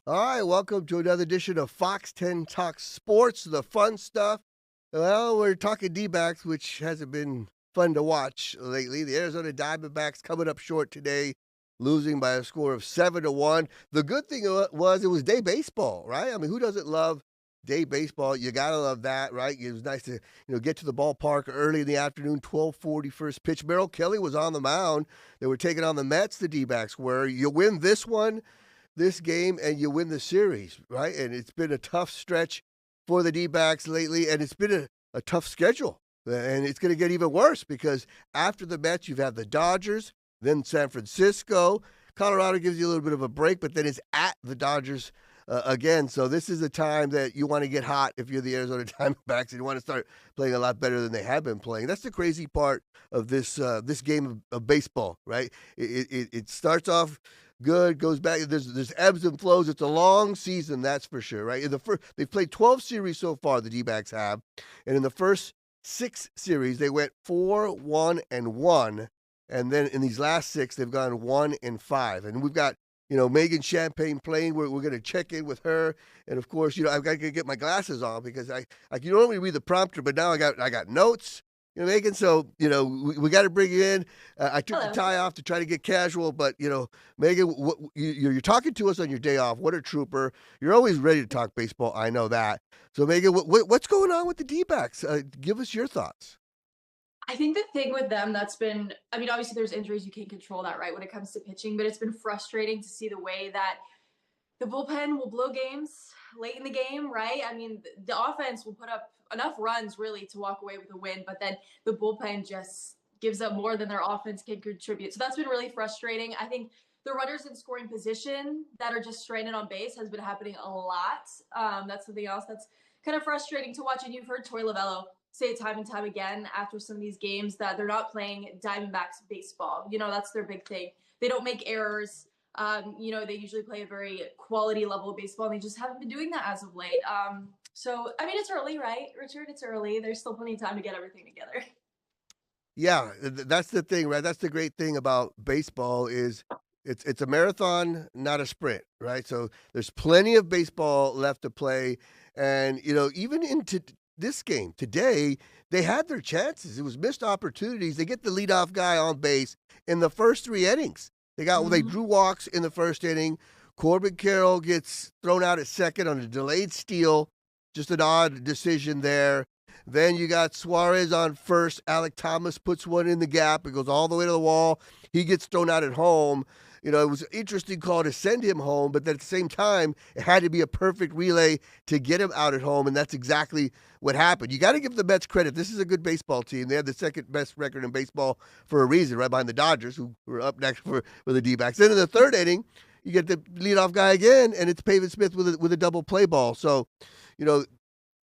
All right, welcome to another edition of Fox 10 Talks Sports, the fun stuff. Well, we're talking D-backs, which hasn't been fun to watch lately. The Arizona Diamondbacks coming up short today, losing by a score of 7-1. The good thing was it was day baseball, right? I mean, who doesn't love day baseball? You gotta love that, right? It was nice to get to the ballpark early in the afternoon, 12:40 first pitch. Merrill Kelly was on the mound. They were taking on the Mets. The D-backs were. You win this game and you win the series, right? And it's been a tough stretch for the D-backs lately, and it's been a tough schedule. And it's going to get even worse because after the Mets, you've had the Dodgers, then San Francisco. Colorado gives you a little bit of a break, but then it's at the Dodgers again. So this is a time that you want to get hot if you're the Arizona Diamondbacks and you want to start playing a lot better than they have been playing. That's the crazy part of this game of baseball, right? It starts off good, goes back. There's ebbs and flows. It's a long season, that's for sure, right? They've played 12 series so far. The D-backs have, and in the first 6 series they went 4-1-1, and then in these last 6 they've gone 1-5. And we've got Megan Champagne playing. We're going to check in with her, and of course I've got to get my glasses on because I can normally read the prompter, but now I got notes. Megan, so, we got to bring you in. I took the Hello. tie off to try to get casual, but, Megan, you're talking to us on your day off. What a trooper. You're always ready to talk baseball. I know that. So, Megan, what's going on with the D-backs? Give us your thoughts. I think the thing with them I mean, obviously there's injuries, you can't control that, right, when it comes to pitching, but it's been frustrating to see the way that the bullpen will blow games late in the game, right? I mean, the offense will put up enough runs really to walk away with a win, but then the bullpen just gives up more than their offense can contribute. So that's been really frustrating. I think the runners in scoring position that are just stranded on base has been happening a lot. That's something else that's kind of frustrating to watch. And you've heard Troy Lavello say time and time again after some of these games that they're not playing Diamondbacks baseball. That's their big thing. They don't make errors. They usually play a very quality level of baseball, and they just haven't been doing that as of late. So, I mean, it's early, right, Richard? It's early. There's still plenty of time to get everything together. Yeah, that's the thing, right? That's the great thing about baseball is it's a marathon, not a sprint, right? So there's plenty of baseball left to play, and even into this game today, they had their chances. It was missed opportunities. They get the leadoff guy on base in the first 3 innings. They Mm-hmm. drew walks in the first inning. Corbin Carroll gets thrown out at second on a delayed steal, just an odd decision there. Then you got Suarez on first. Alec Thomas puts one in the gap. It goes all the way to the wall. He gets thrown out at home. It was an interesting call to send him home, but then at the same time, it had to be a perfect relay to get him out at home, and that's exactly what happened. You got to give the Mets credit. This is a good baseball team. They have the second best record in baseball for a reason, right behind the Dodgers, who were up next for the D-backs. Then in the third inning, you get the leadoff guy again, and it's Pavin Smith with a double play ball. So, you know,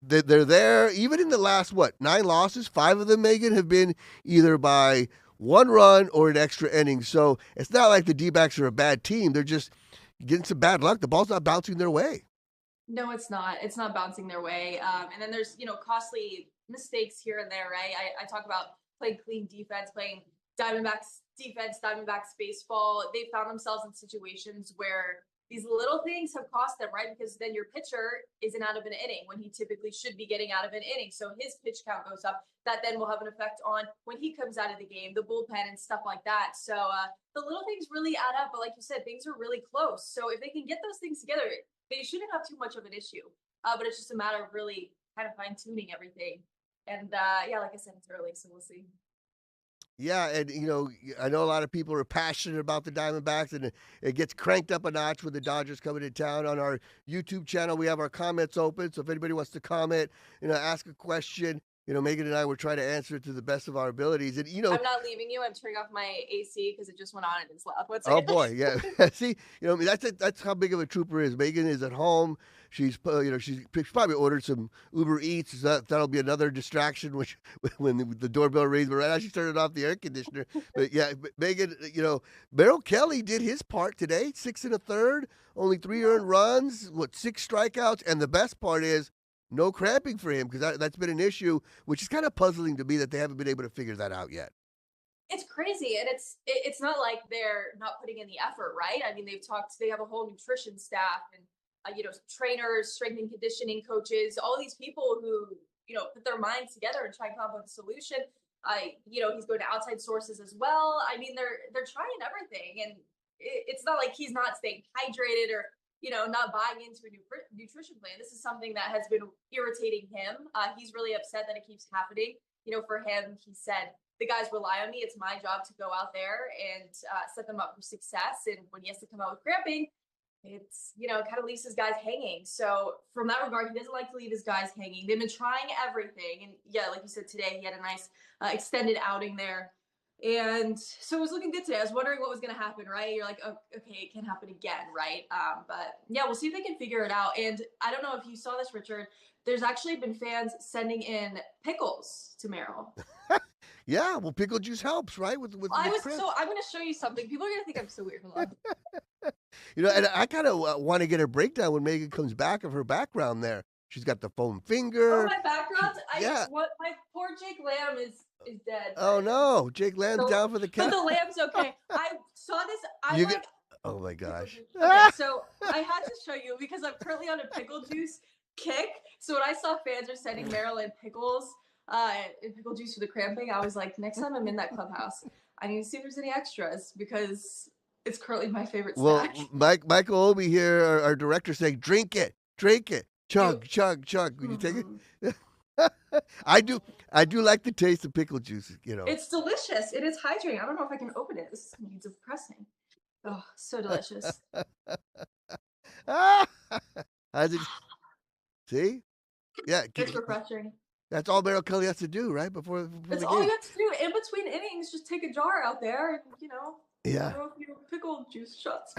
they're there. Even in the last, 9 losses, 5 of them, Megan, have been either by one run or an extra inning. So it's not like the D-backs are a bad team. They're just getting some bad luck. The ball's not bouncing their way. No, it's not. It's not bouncing their way. And then there's, costly mistakes here and there, right? I talk about playing clean defense, playing Diamondbacks defense, Diamondbacks baseball. They found themselves in situations where these little things have cost them, right? Because then your pitcher isn't out of an inning when he typically should be getting out of an inning. So his pitch count goes up. That then will have an effect on when he comes out of the game, the bullpen and stuff like that. So the little things really add up. But like you said, things are really close. So if they can get those things together, they shouldn't have too much of an issue. But it's just a matter of really kind of fine tuning everything. And yeah, like I said, it's early, so we'll see. Yeah, and I know a lot of people are passionate about the Diamondbacks, and it gets cranked up a notch with the Dodgers coming to town. On our YouTube channel, we have our comments open, so if anybody wants to comment, ask a question, Megan and I will try to answer it to the best of our abilities. And I'm not leaving you. I'm turning off my AC because it just went on and it's loud. One oh second. boy, yeah. See, I mean, that's how big of a trooper is. Megan is at home. She's probably ordered some Uber Eats. That'll be another distraction, which when the doorbell rings. But right now she started off the air conditioner. But yeah, Megan, Merrill Kelly did his part today. 6 1/3, only 3 earned runs, 6 strikeouts, and the best part is no cramping for him because that's been an issue, which is kind of puzzling to me that they haven't been able to figure that out yet. It's crazy, and it's not like they're not putting in the effort, right? I mean, they have a whole nutrition staff, and trainers, strength and conditioning coaches, all these people who, put their minds together and try and come up with a solution. He's going to outside sources as well. I mean, they're trying everything, and it's not like he's not staying hydrated or not buying into a nutrition plan. This is something that has been irritating him. He's really upset that it keeps happening. For him, he said, the guys rely on me. It's my job to go out there and set them up for success. And when he has to come out with cramping, it's, kind of leaves his guys hanging. So from that regard, he doesn't like to leave his guys hanging. They've been trying everything. And yeah, like you said, today he had a nice extended outing there. And so it was looking good today. I was wondering what was going to happen, right? You're like, oh, okay, it can happen again, right? But yeah, we'll see if they can figure it out. And I don't know if you saw this, Richard. There's actually been fans sending in pickles to Merrill. Yeah, well, pickle juice helps, right? I'm going to show you something. People are going to think I'm so weird. And I kind of want to get her breakdown when Megan comes back of her background there. She's got the foam finger. Oh, my background? My poor Jake Lamb is dead. Oh, no. Jake Lamb's down for the count. But the Lamb's okay. I saw this. Oh, my gosh. Okay, so I had to show you because I'm currently on a pickle juice kick. So when I saw fans are sending Merrill in pickles and pickle juice for the cramping, I was like, next time I'm in that clubhouse, I need to see if there's any extras because it's currently my favorite snack. Well, Michael Obi here, our director, saying, drink it, chug. Would you take it? I do like the taste of pickle juice, It's delicious. It is hydrating. I don't know if I can open it. This is depressing. Oh, so delicious. How's it? See? Yeah. It's refreshing. That's all Merrill Kelly has to do, right? Before that's all you have to do. In between innings, just take a jar out there and, yeah. Pickle juice shots.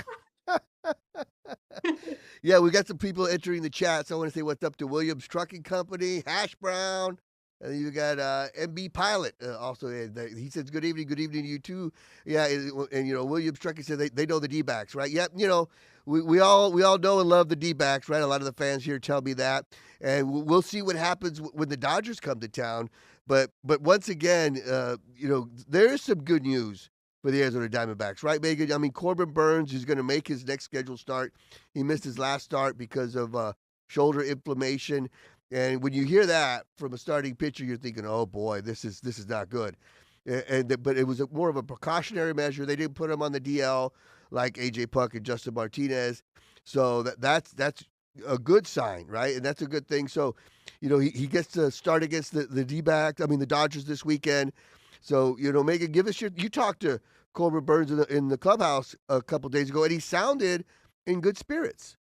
Yeah, we got some people entering the chat. So I want to say what's up to Williams Trucking Company, Hash Brown, and you got MB Pilot also. He says good evening to you too. Yeah, and Williams Trucking said they know the D-backs, right? Yep, we all know and love the D-backs, right? A lot of the fans here tell me that, and we'll see what happens when the Dodgers come to town. But once again, there is some good news for the Arizona Diamondbacks, right, Megan? I mean, Corbin Burns is going to make his next scheduled start. He missed his last start because of shoulder inflammation. And when you hear that from a starting pitcher, you're thinking, oh, boy, this is not good. But it was more of a precautionary measure. They didn't put him on the DL like A.J. Puck and Justin Martinez. So that's a good sign, right? And that's a good thing. So, he gets to start against the D-backs, the Dodgers this weekend. So, Megan, give us you talked to Corbin Burns in the clubhouse a couple days ago, and he sounded in good spirits.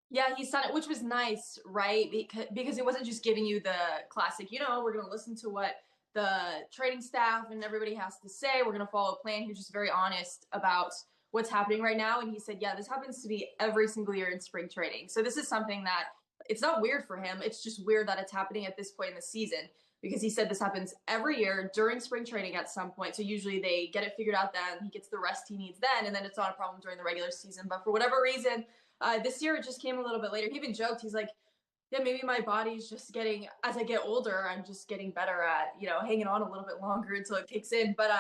Yeah, he sounded, which was nice, right? Because it wasn't just giving you the classic, we're going to listen to what the training staff and everybody has to say. We're going to follow a plan. He was just very honest about what's happening right now. And he said, yeah, this happens to be every single year in spring training. So this is something that it's not weird for him. It's just weird that it's happening at this point in the season. Because he said this happens every year during spring training at some point. So usually they get it figured out then. He gets the rest he needs then, and then it's not a problem during the regular season. But for whatever reason, this year it just came a little bit later. He even joked, he's like, yeah, maybe my body's just getting, as I get older, I'm just getting better at, hanging on a little bit longer until it kicks in. But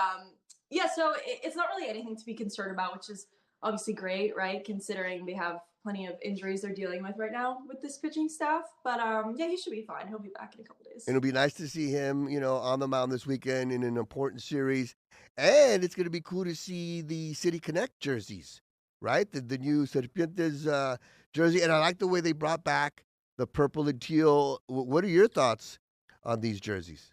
yeah, so it's not really anything to be concerned about, which is obviously great, right? Considering they have plenty of injuries they're dealing with right now with this pitching staff. But yeah, he should be fine. He'll be back in a couple days. And it'll be nice to see him, on the mound this weekend in an important series. And it's going to be cool to see the City Connect jerseys, right? The new Serpientes jersey. And I like the way they brought back the purple and teal. What are your thoughts on these jerseys?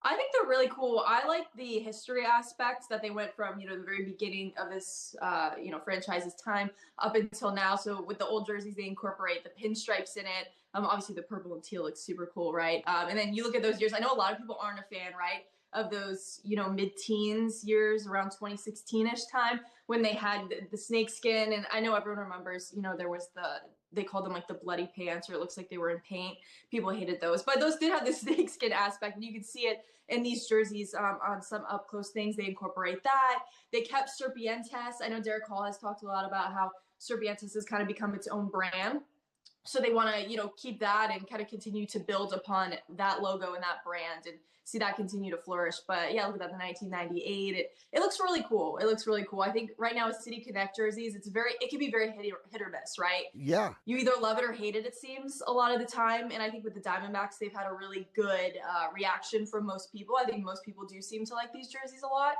I think they're really cool. I like the history aspects that they went from, the very beginning of this, franchise's time up until now. So with the old jerseys, they incorporate the pinstripes in it. Obviously the purple and teal looks super cool, right? And then you look at those years. I know a lot of people aren't a fan, right, of those, mid-teens years around 2016-ish time when they had the snake skin. And I know everyone remembers, there was they called them like the bloody pants, or it looks like they were in paint. People hated those, but those did have the snake skin aspect, and you could see it in these jerseys on some up close things. They incorporate that. They kept Serpientes. I know Derek Hall has talked a lot about how Serpientes has kind of become its own brand. So they want to, keep that and kind of continue to build upon that logo and that brand and see that continue to flourish. But yeah, look at that, the 1998. It looks really cool. It looks really cool. I think right now with City Connect jerseys, it can be very hit or miss, right? Yeah. You either love it or hate it seems a lot of the time. And I think with the Diamondbacks, they've had a really good reaction from most people. I think most people do seem to like these jerseys a lot.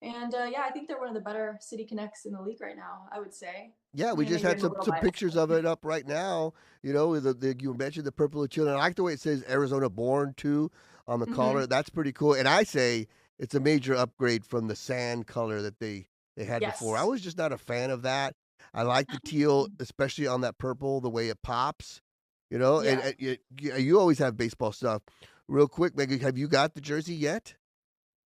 And yeah, I think they're one of the better City Connects in the league right now, I would say. Yeah, we just Maybe had I'm a some little some biased. pictures of it up right now. You mentioned the purple and teal, and I like the way it says Arizona born too on the Mm-hmm. collar. That's pretty cool. And I say it's a major upgrade from the sand color that they had before. I Yes. was just not a fan of that. I like the teal, especially on that purple, the way it pops. And Yeah. you always have baseball stuff. Real quick, Megan, have you got the jersey yet?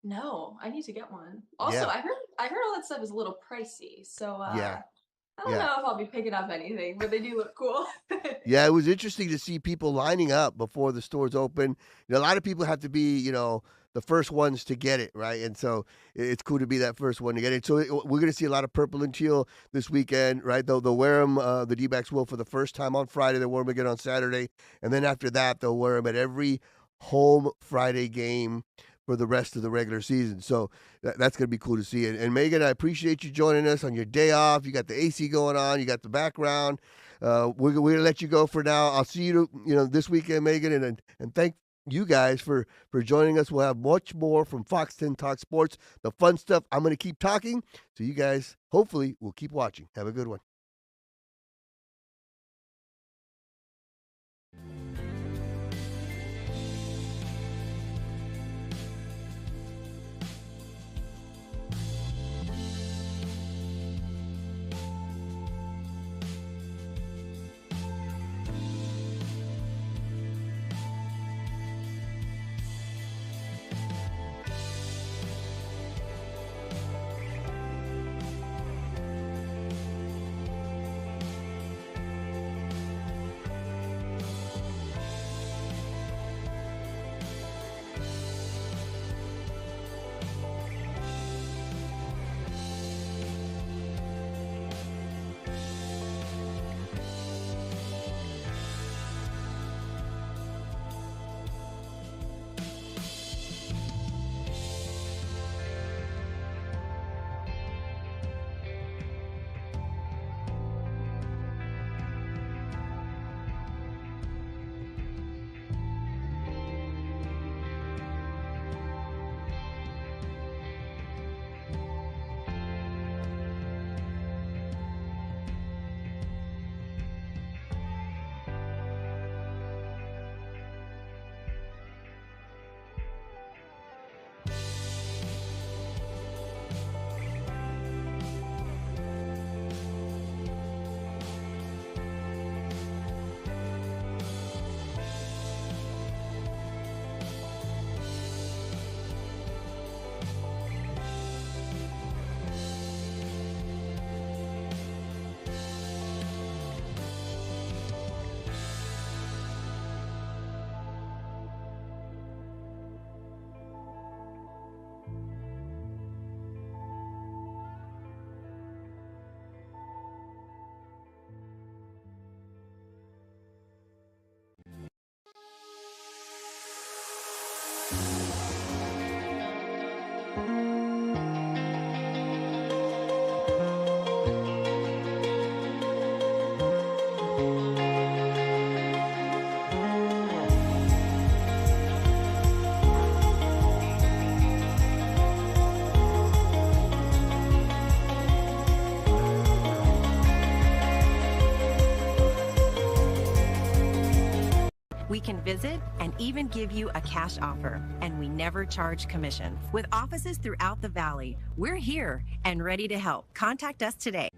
No, I need to get one. Also, Yeah, I heard all that stuff is a little pricey, so yeah, I don't yeah. know if I'll be picking up anything, but they do look cool. Yeah, it was interesting to see people lining up before the stores open. A lot of people have to be, the first ones to get it, right? And so it's cool to be that first one to get it. So we're going to see a lot of purple and teal this weekend, right? They'll wear them. The D-backs will for the first time on Friday. They'll wear them again on Saturday, and then after that, they'll wear them at every home Friday game for the rest of the regular season. So that's going to be cool to see. And Megan, I appreciate you joining us on your day off. You got the AC going on. You got the background. We're going to let you go for now. I'll see you, this weekend, Megan, and thank you guys for joining us. We'll have much more from Fox 10 Talk Sports, the fun stuff. I'm going to keep talking, so you guys hopefully will keep watching. Have a good one. We can visit and even give you a cash offer, and we never charge commission. With offices throughout the valley, we're here and ready to help. Contact us today.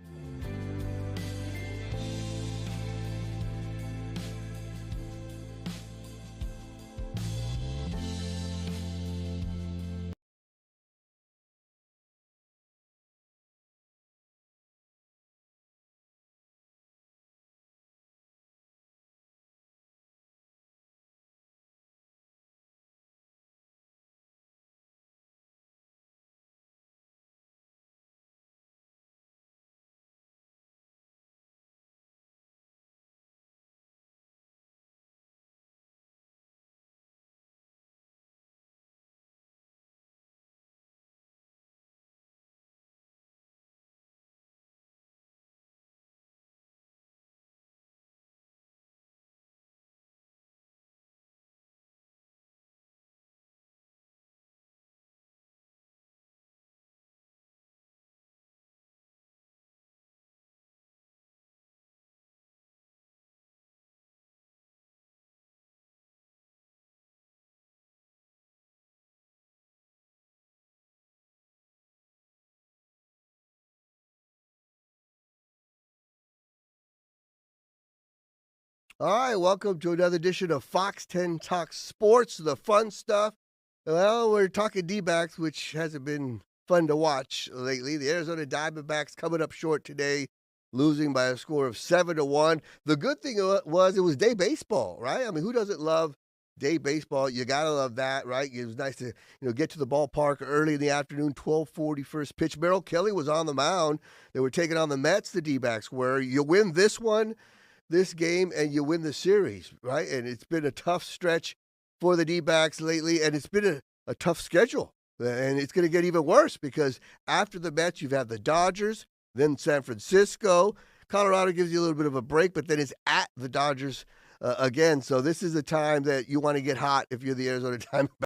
All right, welcome to another edition of Fox 10 Talk Sports, the fun stuff. Well, we're talking D-backs, which hasn't been fun to watch lately. The Arizona Diamondbacks coming up short today, losing by a score of 7-1. The good thing was it was day baseball, right? I mean, who doesn't love day baseball? You got to love that, right? It was nice to get to the ballpark early in the afternoon, 12:40 first pitch. Merrill Kelly was on the mound. They were taking on the Mets, the D-backs, where you win this game, and you win the series, right? And it's been a tough stretch for the D-backs lately, and it's been a tough schedule. And it's going to get even worse because after the Mets, you've had the Dodgers, then San Francisco. Colorado gives you a little bit of a break, but then it's at the Dodgers again. So this is a time that you want to get hot if you're the Arizona Diamondbacks.